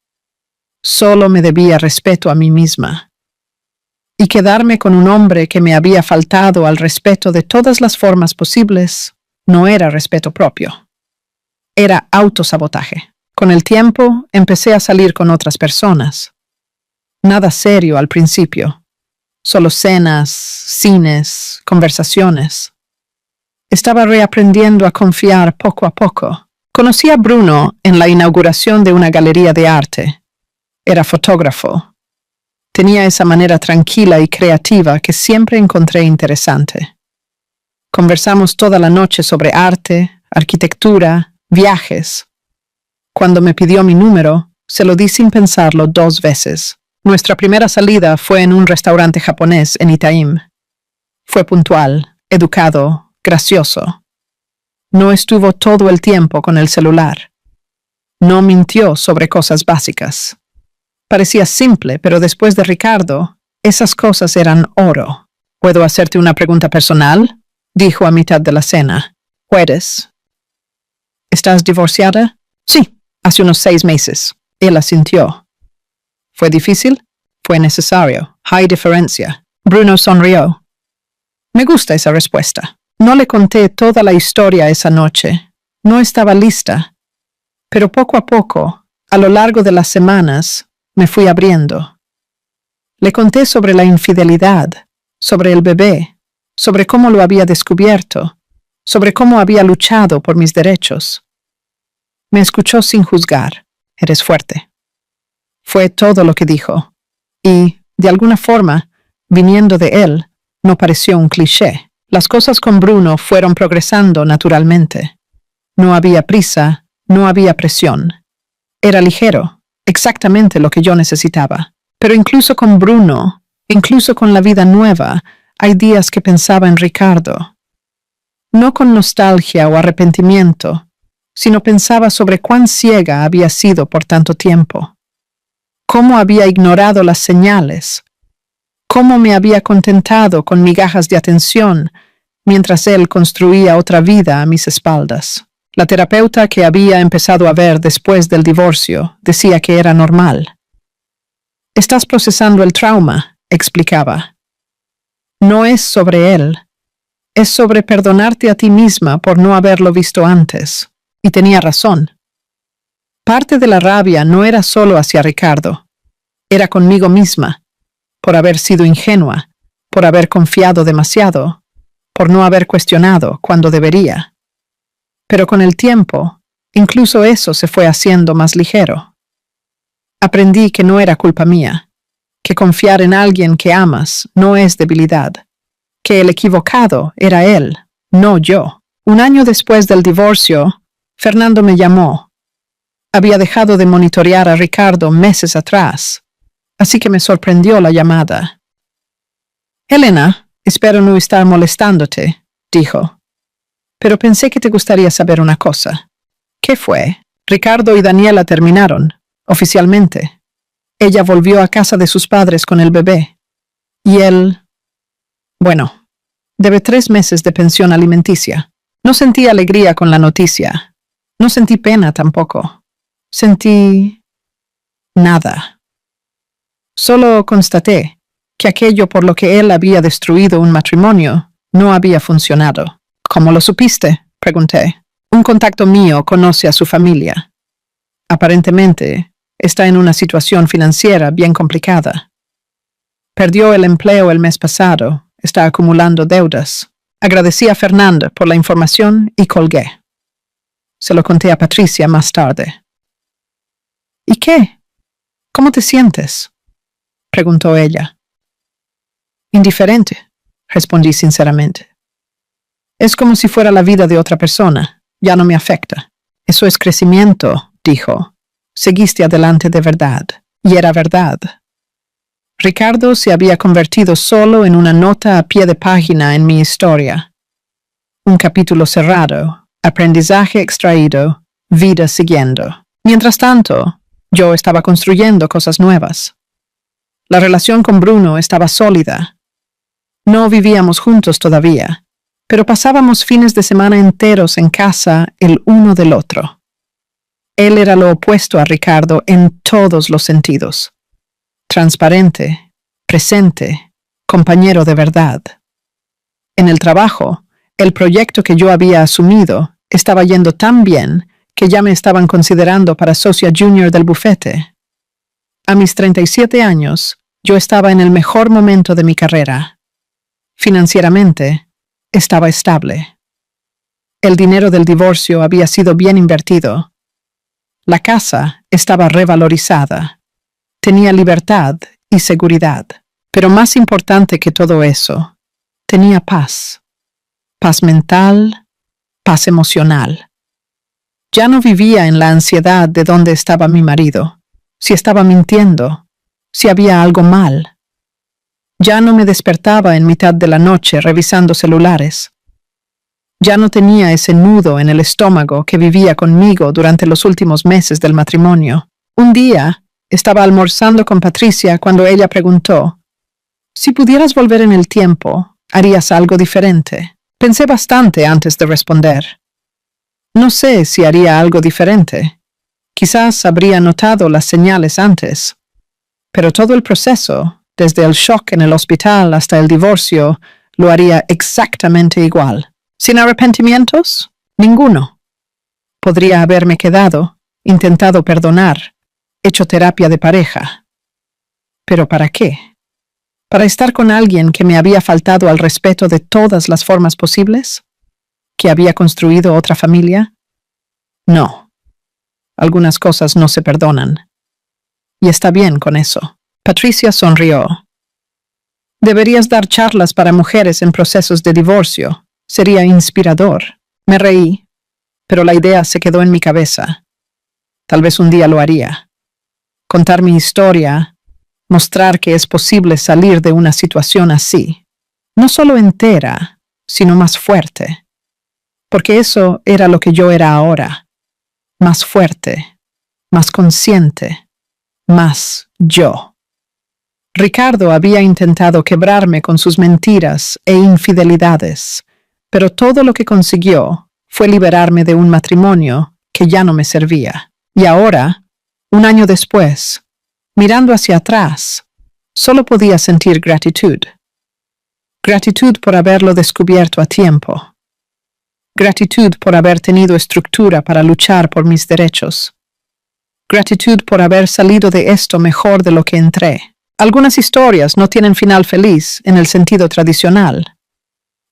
S1: Solo me debía respeto a mí misma. Y quedarme con un hombre que me había faltado al respeto de todas las formas posibles no era respeto propio. Era autosabotaje. Con el tiempo empecé a salir con otras personas. Nada serio al principio. Solo cenas, cines, conversaciones. Estaba reaprendiendo a confiar poco a poco. Conocí a Bruno en la inauguración de una galería de arte. Era fotógrafo. Tenía esa manera tranquila y creativa que siempre encontré interesante. Conversamos toda la noche sobre arte, arquitectura, viajes. Cuando me pidió mi número, Se lo di sin pensarlo 2 veces. Nuestra primera salida fue en un restaurante japonés en Itaim. Fue puntual, educado, gracioso. No estuvo todo el tiempo con el celular. No mintió sobre cosas básicas. Parecía simple, pero después de Ricardo, esas cosas eran oro. ¿Puedo hacerte una pregunta personal?, dijo a mitad de la cena. ¿Puedes? ¿Estás divorciada? Sí, hace unos 6 meses. Él asintió. ¿Fue difícil? Fue necesario. Hay diferencia. Bruno sonrió. Me gusta esa respuesta. No le conté toda la historia esa noche. No estaba lista. Pero poco a poco, a lo largo de las semanas, me fui abriendo. Le conté sobre la infidelidad, sobre el bebé, sobre cómo lo había descubierto, sobre cómo había luchado por mis derechos. Me escuchó sin juzgar. Eres fuerte. Fue todo lo que dijo. Y, de alguna forma, viniendo de él, no pareció un cliché. Las cosas con Bruno fueron progresando naturalmente. No había prisa, no había presión. Era ligero, exactamente lo que yo necesitaba. Pero incluso con Bruno, incluso con la vida nueva, hay días que pensaba en Ricardo. No con nostalgia o arrepentimiento, sino pensaba sobre cuán ciega había sido por tanto tiempo. Cómo había ignorado las señales. Cómo me había contentado con migajas de atención mientras él construía otra vida a mis espaldas. La terapeuta que había empezado a ver después del divorcio decía que era normal. Estás procesando el trauma, explicaba. No es sobre él. Es sobre perdonarte a ti misma por no haberlo visto antes. Y tenía razón. Parte de la rabia no era solo hacia Ricardo. Era conmigo misma, por haber sido ingenua, por haber confiado demasiado, por no haber cuestionado cuando debería. Pero con el tiempo, incluso eso se fue haciendo más ligero. Aprendí que no era culpa mía, que confiar en alguien que amas no es debilidad, que el equivocado era él, no yo. 1 año después del divorcio, Fernando me llamó. Había dejado de monitorear a Ricardo meses atrás, así que me sorprendió la llamada. Elena, espero no estar molestándote, dijo. Pero pensé que te gustaría saber una cosa. ¿Qué fue? Ricardo y Daniela terminaron, oficialmente. Ella volvió a casa de sus padres con el bebé. Y él... Bueno, debe 3 meses de pensión alimenticia. No sentí alegría con la noticia. No sentí pena tampoco. Sentí... nada. Solo constaté que aquello por lo que él había destruido un matrimonio no había funcionado. ¿Cómo lo supiste?, pregunté. Un contacto mío conoce a su familia. Aparentemente, está en una situación financiera bien complicada. Perdió el empleo el mes pasado, está acumulando deudas. Agradecí a Fernanda por la información y colgué. Se lo conté a Patricia más tarde. ¿Y qué? ¿Cómo te sientes?, preguntó ella. Indiferente, respondí sinceramente. Es como si fuera la vida de otra persona. Ya no me afecta. Eso es crecimiento, dijo. Seguiste adelante de verdad. Y era verdad. Ricardo se había convertido solo en una nota a pie de página en mi historia. Un capítulo cerrado, aprendizaje extraído, vida siguiendo. Mientras tanto, yo estaba construyendo cosas nuevas. La relación con Bruno estaba sólida. No vivíamos juntos todavía, pero pasábamos fines de semana enteros en casa el uno del otro. Él era lo opuesto a Ricardo en todos los sentidos. Transparente, presente, compañero de verdad. En el trabajo, el proyecto que yo había asumido estaba yendo tan bien que ya me estaban considerando para socia junior del bufete. A mis 37 años, yo estaba en el mejor momento de mi carrera. Financieramente, estaba estable. El dinero del divorcio había sido bien invertido. La casa estaba revalorizada. Tenía libertad y seguridad. Pero más importante que todo eso, tenía paz. Paz mental, paz emocional. Ya no vivía en la ansiedad de dónde estaba mi marido. si estaba mintiendo, si había algo mal. Ya no me despertaba en mitad de la noche revisando celulares. Ya no tenía ese nudo en el estómago que vivía conmigo durante los últimos meses del matrimonio. Un día, estaba almorzando con Patricia cuando ella preguntó, «Si pudieras volver en el tiempo, ¿harías algo diferente?» Pensé bastante antes de responder. No sé si haría algo diferente. Quizás habría notado las señales antes. Pero todo el proceso, desde el shock en el hospital hasta el divorcio, lo haría exactamente igual. ¿Sin arrepentimientos? Ninguno. Podría haberme quedado, intentado perdonar, hecho terapia de pareja. ¿Pero para qué? ¿Para estar con alguien que me había faltado al respeto de todas las formas posibles? ¿Que había construido otra familia? No. Algunas cosas no se perdonan. Y está bien con eso. Patricia sonrió. Deberías dar charlas para mujeres en procesos de divorcio. Sería inspirador. Me reí, pero la idea se quedó en mi cabeza. Tal vez un día lo haría. Contar mi historia, mostrar que es posible salir de una situación así. No solo entera, sino más fuerte. Porque eso era lo que yo era ahora. Más fuerte, más consciente, más yo. Ricardo había intentado quebrarme con sus mentiras e infidelidades, pero todo lo que consiguió fue liberarme de un matrimonio que ya no me servía. Y ahora, un año después, mirando hacia atrás, solo podía sentir gratitud. Gratitud por haberlo descubierto a tiempo. Gratitud por haber tenido estructura para luchar por mis derechos. Gratitud por haber salido de esto mejor de lo que entré. Algunas historias no tienen final feliz en el sentido tradicional.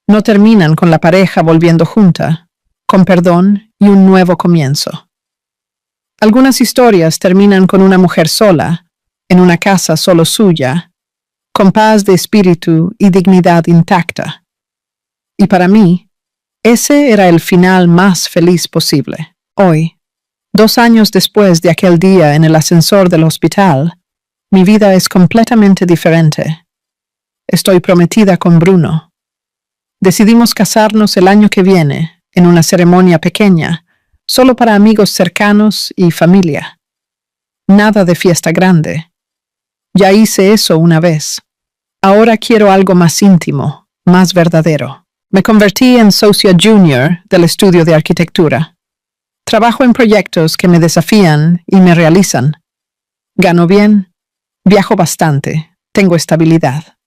S1: No terminan con la pareja volviendo junta, con perdón y un nuevo comienzo. Algunas historias terminan con una mujer sola, en una casa solo suya, con paz de espíritu y dignidad intacta. Y para mí, ese era el final más feliz posible. Hoy, 2 años después de aquel día en el ascensor del hospital, mi vida es completamente diferente. Estoy prometida con Bruno. Decidimos casarnos el año que viene, en una ceremonia pequeña, solo para amigos cercanos y familia. Nada de fiesta grande. Ya hice eso una vez. Ahora quiero algo más íntimo, más verdadero. Me convertí en socia junior del estudio de arquitectura. Trabajo en proyectos que me desafían y me realizan. Gano bien, viajo bastante, tengo estabilidad.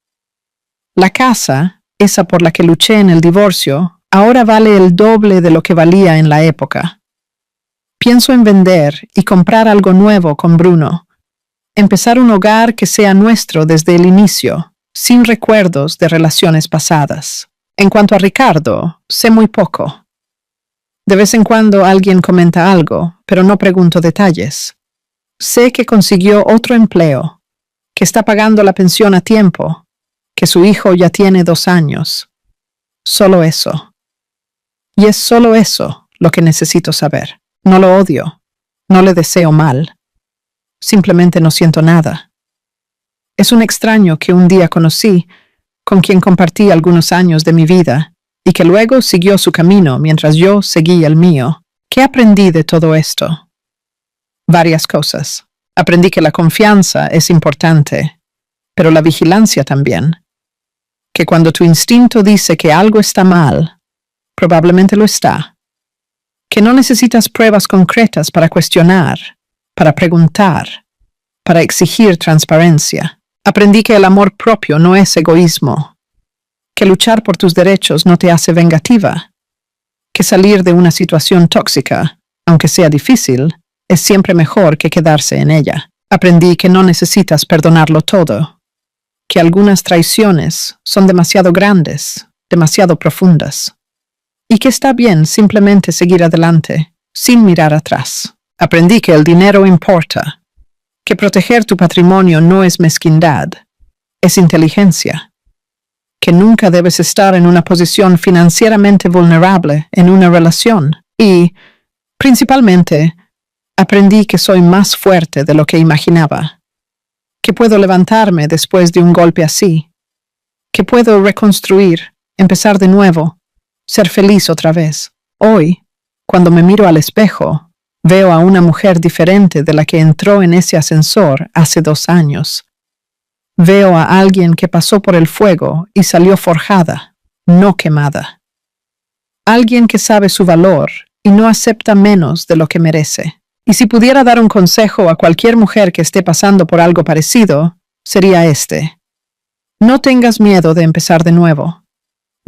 S1: La casa, esa por la que luché en el divorcio, ahora vale el doble de lo que valía en la época. Pienso en vender y comprar algo nuevo con Bruno. Empezar un hogar que sea nuestro desde el inicio, sin recuerdos de relaciones pasadas. En cuanto a Ricardo, sé muy poco. De vez en cuando alguien comenta algo, pero no pregunto detalles. Sé que consiguió otro empleo, que está pagando la pensión a tiempo, que su hijo ya tiene 2 años. Solo eso. Y es solo eso lo que necesito saber. No lo odio, no le deseo mal. Simplemente no siento nada. Es un extraño que un día conocí, con quien compartí algunos años de mi vida, y que luego siguió su camino mientras yo seguí el mío. ¿Qué aprendí de todo esto? Varias cosas. Aprendí que la confianza es importante, pero la vigilancia también. Que cuando tu instinto dice que algo está mal, probablemente lo está. Que no necesitas pruebas concretas para cuestionar, para preguntar, para exigir transparencia. Aprendí que el amor propio no es egoísmo, que luchar por tus derechos no te hace vengativa, que salir de una situación tóxica, aunque sea difícil, es siempre mejor que quedarse en ella. Aprendí que no necesitas perdonarlo todo, que algunas traiciones son demasiado grandes, demasiado profundas, y que está bien simplemente seguir adelante, sin mirar atrás. Aprendí que el dinero importa, que proteger tu patrimonio no es mezquindad, es inteligencia, que nunca debes estar en una posición financieramente vulnerable en una relación y, principalmente, Aprendí que soy más fuerte de lo que imaginaba, que puedo levantarme después de un golpe así, que puedo reconstruir, empezar de nuevo, ser feliz otra vez. Hoy, cuando me miro al espejo, veo a una mujer diferente de la que entró en ese ascensor hace 2 años. Veo a alguien que pasó por el fuego y salió forjada, no quemada. Alguien que sabe su valor y no acepta menos de lo que merece. Y si pudiera dar un consejo a cualquier mujer que esté pasando por algo parecido, sería este. No tengas miedo de empezar de nuevo.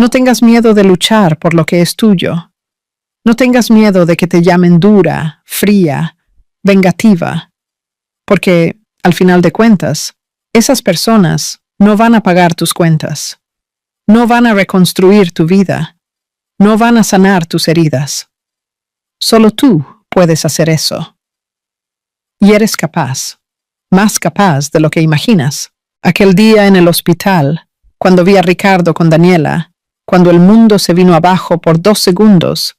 S1: No tengas miedo de luchar por lo que es tuyo. No tengas miedo de que te llamen dura, fría, vengativa, porque, al final de cuentas, esas personas no van a pagar tus cuentas, no van a reconstruir tu vida, no van a sanar tus heridas. Solo tú puedes hacer eso. Y eres capaz, más capaz de lo que imaginas. Aquel día en el hospital, cuando vi a Ricardo con Daniela, cuando el mundo se vino abajo por 2 segundos,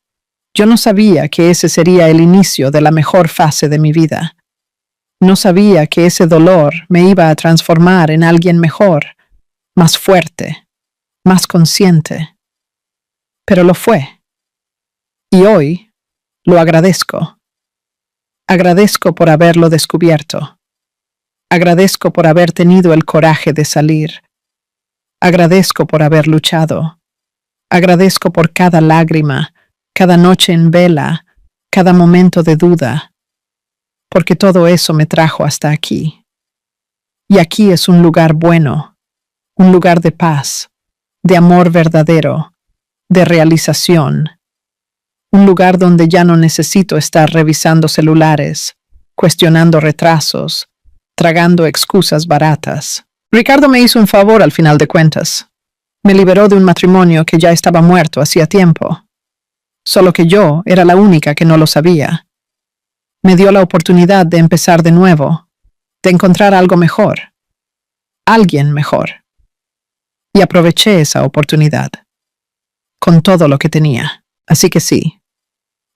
S1: yo no sabía que ese sería el inicio de la mejor fase de mi vida. No sabía que ese dolor me iba a transformar en alguien mejor, más fuerte, más consciente. Pero lo fue. Y hoy lo agradezco. Agradezco por haberlo descubierto. Agradezco por haber tenido el coraje de salir. Agradezco por haber luchado. Agradezco por cada lágrima, cada noche en vela, cada momento de duda, porque todo eso me trajo hasta aquí. Y aquí es un lugar bueno, un lugar de paz, de amor verdadero, de realización, un lugar donde ya no necesito estar revisando celulares, cuestionando retrasos, tragando excusas baratas. Ricardo me hizo un favor al final de cuentas. Me liberó de un matrimonio que ya estaba muerto hacía tiempo. Solo que yo era la única que no lo sabía. Me dio la oportunidad de empezar de nuevo, de encontrar algo mejor, alguien mejor. Y aproveché esa oportunidad, con todo lo que tenía. Así que sí,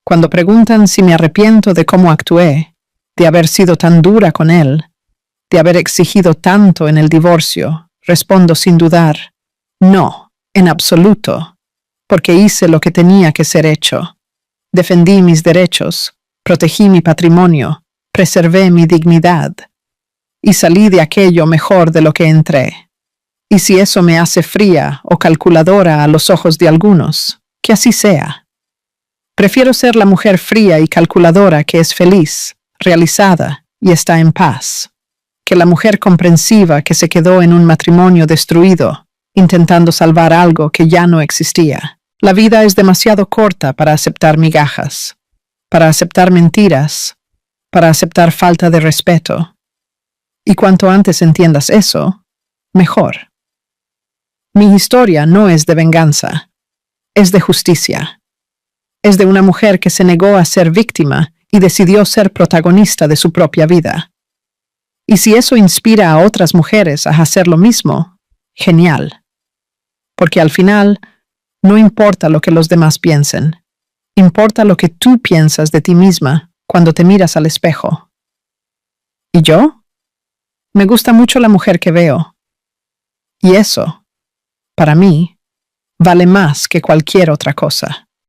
S1: cuando preguntan si me arrepiento de cómo actué, de haber sido tan dura con él, de haber exigido tanto en el divorcio, respondo sin dudar, no, en absoluto, porque hice lo que tenía que ser hecho. Defendí mis derechos, protegí mi patrimonio, preservé mi dignidad, y salí de aquello mejor de lo que entré. Y si eso me hace fría o calculadora a los ojos de algunos, que así sea. Prefiero ser la mujer fría y calculadora que es feliz, realizada y está en paz, que la mujer comprensiva que se quedó en un matrimonio destruido, intentando salvar algo que ya no existía. La vida es demasiado corta para aceptar migajas, para aceptar mentiras, para aceptar falta de respeto. Y cuanto antes entiendas eso, mejor. Mi historia no es de venganza, es de justicia. Es de una mujer que se negó a ser víctima y decidió ser protagonista de su propia vida. Y si eso inspira a otras mujeres a hacer lo mismo, genial. Porque al final, no importa lo que los demás piensen, importa lo que tú piensas de ti misma cuando te miras al espejo. ¿Y yo? Me gusta mucho la mujer que veo. Y eso, para mí, vale más que cualquier otra cosa.